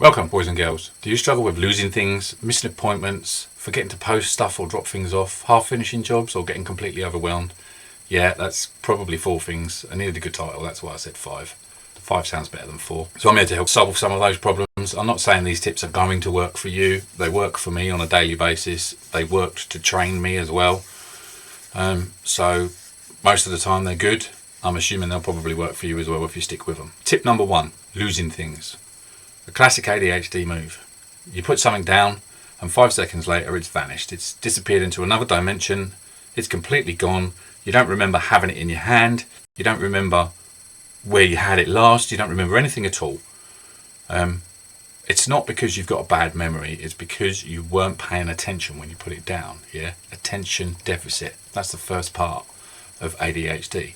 Welcome, boys and girls. Do you struggle with losing things, missing appointments, forgetting to post stuff or drop things off, half finishing jobs, or getting completely overwhelmed? Yeah, that's probably 4 things. I needed a good title, that's why I said 5. 5 sounds better than 4. So I'm here to help solve some of those problems. I'm not saying these tips are going to work for you. They work for me on a daily basis. They worked to train me as well. So most of the time they're good. I'm assuming they'll probably work for you as well if you stick with them. Tip number 1, losing things. A classic ADHD move. You put something down and 5 seconds later it's vanished. It's disappeared into another dimension. It's completely gone. You don't remember having it in your hand. You don't remember where you had it last. You don't remember anything at all. It's not because you've got a bad memory. It's because you weren't paying attention when you put it down. Yeah, attention deficit. That's the first part of ADHD.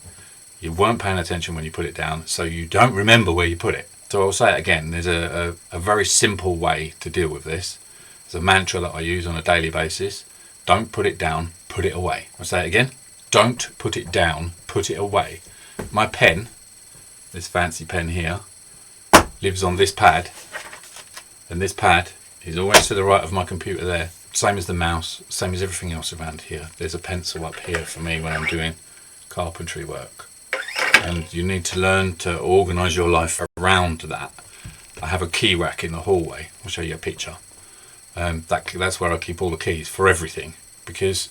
You weren't paying attention when you put it down, so you don't remember where you put it. So I'll say it again, there's a very simple way to deal with this. It's a mantra that I use on a daily basis. Don't put it down, put it away. I'll say it again. Don't put it down, put it away. My pen, this fancy pen here, lives on this pad. And this pad is always to the right of my computer there. Same as the mouse, same as everything else around here. There's a pencil up here for me when I'm doing carpentry work. And you need to learn to organise your life around that. I have a key rack in the hallway. I'll show you a picture. That's where I keep all the keys for everything, because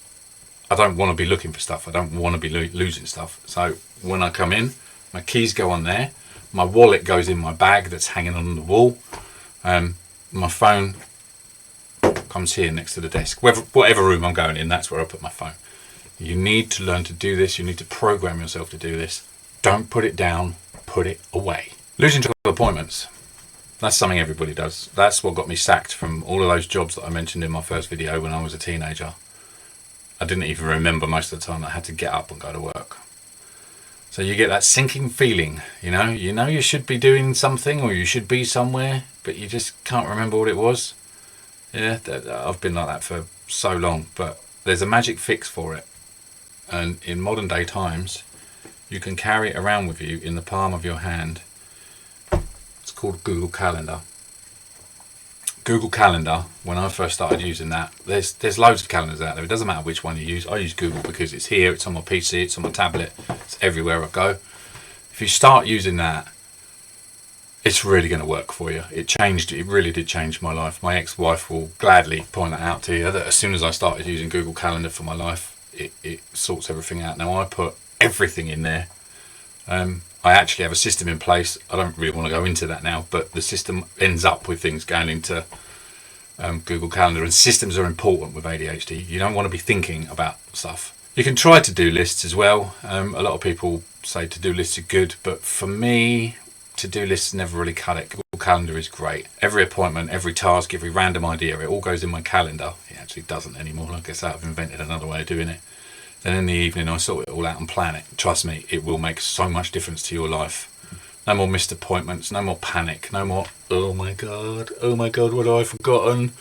I don't want to be looking for stuff. I don't want to be losing stuff. So when I come in, my keys go on there. My wallet goes in my bag that's hanging on the wall. My phone comes here next to the desk. Whatever room I'm going in, that's where I put my phone. You need to learn to do this. You need to program yourself to do this. Don't put it down, put it away. Losing track of appointments. That's something everybody does. That's what got me sacked from all of those jobs that I mentioned in my first video when I was a teenager. I didn't even remember most of the time that I had to get up and go to work. So you get that sinking feeling, you know you should be doing something or you should be somewhere, but you just can't remember what it was. Yeah, I've been like that for so long, but there's a magic fix for it. And in modern day times, you can carry it around with you in the palm of your hand. It's called Google Calendar. Google Calendar, when I first started using that, there's loads of calendars out there. It doesn't matter which one you use. I use Google because it's here, it's on my PC, it's on my tablet, it's everywhere I go. If you start using that, it's really going to work for you. It really did change my life. My ex-wife will gladly point that out to you, that as soon as I started using Google Calendar for my life, it sorts everything out. Now I put everything in there. I actually have a system in place. I don't really want to go into that now, but the system ends up with things going into Google Calendar, and systems are important with ADHD. You don't want to be thinking about stuff. You can try to-do lists as well. A lot of people say to-do lists are good, but for me, to-do lists never really cut it. Google Calendar is great. Every appointment, every task, every random idea, it all goes in my calendar. It actually doesn't anymore. I guess I've invented another way of doing it. Then in the evening I sort it all out and plan it. Trust me, it will make so much difference to your life. No more missed appointments, no more panic, no more, oh my god, what have I forgotten?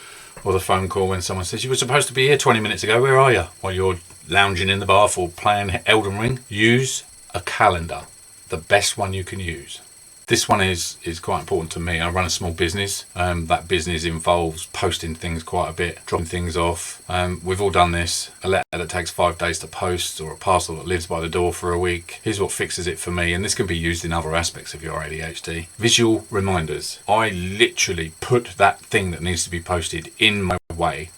Or the phone call when someone says, you were supposed to be here 20 minutes ago, where are you? While you're lounging in the bath or playing Elden Ring. Use a calendar, the best one you can use. This one is quite important to me. I run a small business. That business involves posting things quite a bit, dropping things off. We've all done this. A letter that takes 5 days to post, or a parcel that lives by the door for a week. Here's what fixes it for me, and this can be used in other aspects of your ADHD. Visual reminders. I literally put that thing that needs to be posted in my way.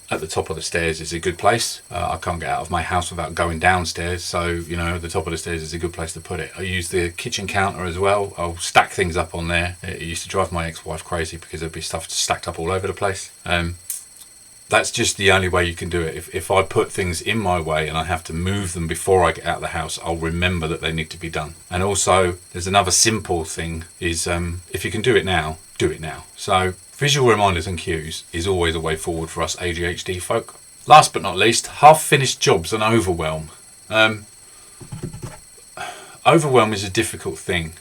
At the top of the stairs is a good place. I can't get out of my house without going downstairs, so the top of the stairs is a good place to put it. I use the kitchen counter as well. I'll stack things up on there. It used to drive my ex-wife crazy because there'd be stuff stacked up all over the place. That's just the only way you can do it. If I put things in my way and I have to move them before I get out of the house, I'll remember that they need to be done. And also, there's another simple thing is if you can do it now, do it now. So visual reminders and cues is always a way forward for us ADHD folk. Last but not least, half-finished jobs and overwhelm. Overwhelm is a difficult thing.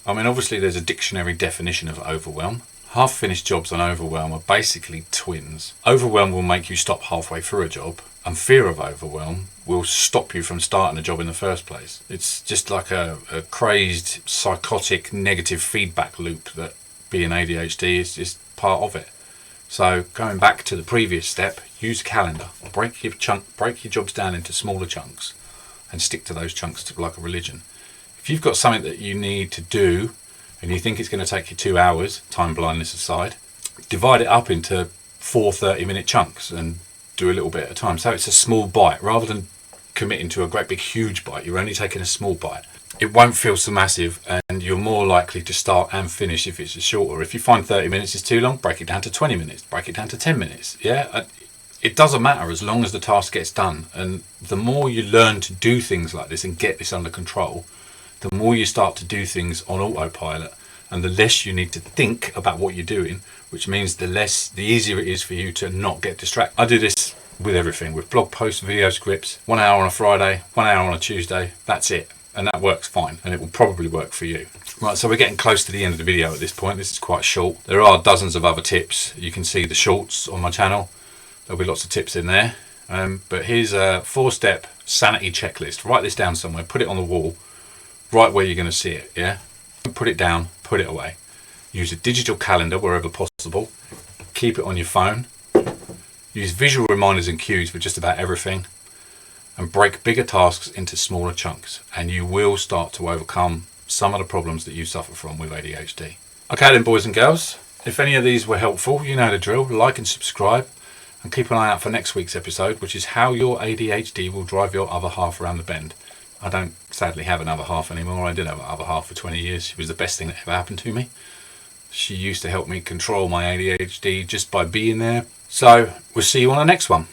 I mean, obviously there's a dictionary definition of overwhelm. Half-finished jobs and overwhelm are basically twins. Overwhelm will make you stop halfway through a job, and fear of overwhelm will stop you from starting a job in the first place. It's just like a crazed, psychotic, negative feedback loop that being ADHD is just part of it. So going back to the previous step, use a calendar. Break your jobs down into smaller chunks and stick to those chunks like a religion. If you've got something that you need to do and you think it's going to take you 2 hours, time blindness aside, divide it up into 4 30-minute chunks and do a little bit at a time. So it's a small bite. Rather than committing to a great big huge bite, you're only taking a small bite. It won't feel so massive, and you're more likely to start and finish if it's shorter. If you find 30 minutes is too long, break it down to 20 minutes, break it down to 10 minutes. Yeah, it doesn't matter as long as the task gets done. And the more you learn to do things like this and get this under control, the more you start to do things on autopilot, and the less you need to think about what you're doing, which means the easier it is for you to not get distracted. I do this with everything, with blog posts, video scripts. 1 hour on a Friday, 1 hour on a Tuesday, that's it. And that works fine, and it will probably work for you. Right, so we're getting close to the end of the video at this point. This is quite short. There are dozens of other tips. You can see the shorts on my channel. There'll be lots of tips in there. But here's a 4-step sanity checklist. Write this down somewhere, put it on the wall, right where you're going to see it, yeah? Put it down, put it away. Use a digital calendar wherever possible. Keep it on your phone. Use visual reminders and cues for just about everything. And break bigger tasks into smaller chunks, and you will start to overcome some of the problems that you suffer from with ADHD. Okay then, boys and girls, if any of these were helpful, you know the drill. Like and subscribe, and keep an eye out for next week's episode, which is how your ADHD will drive your other half around the bend. I don't sadly have another half anymore. I did have an other half for 20 years. She was the best thing that ever happened to me. She used to help me control my ADHD just by being there. So we'll see you on the next one.